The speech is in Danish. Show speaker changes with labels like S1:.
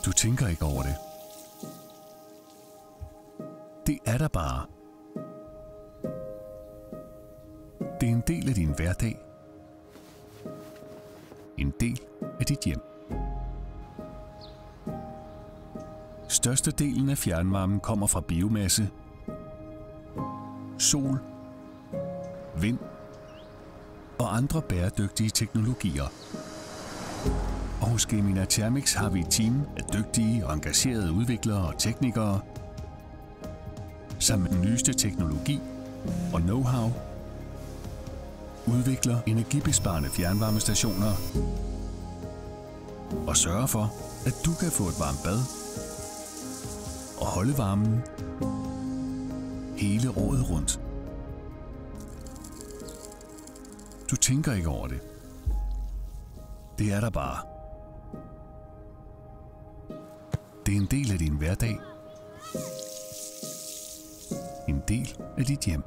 S1: Du tænker ikke over det. Det er der bare. Det er en del af din hverdag. En del af dit hjem. Størstedelen af fjernvarmen kommer fra biomasse, sol, vind og andre bæredygtige teknologier. Og hos Gemina Thermix har vi et team af dygtige og engagerede udviklere og teknikere, sammen med den nyeste teknologi og know-how, udvikler energibesparende fjernvarmestationer og sørger for, at du kan få et varmt bad og holde varmen hele året rundt. Du tænker ikke over det. Det er der bare. Det er en del af din hverdag. En del af dit hjem.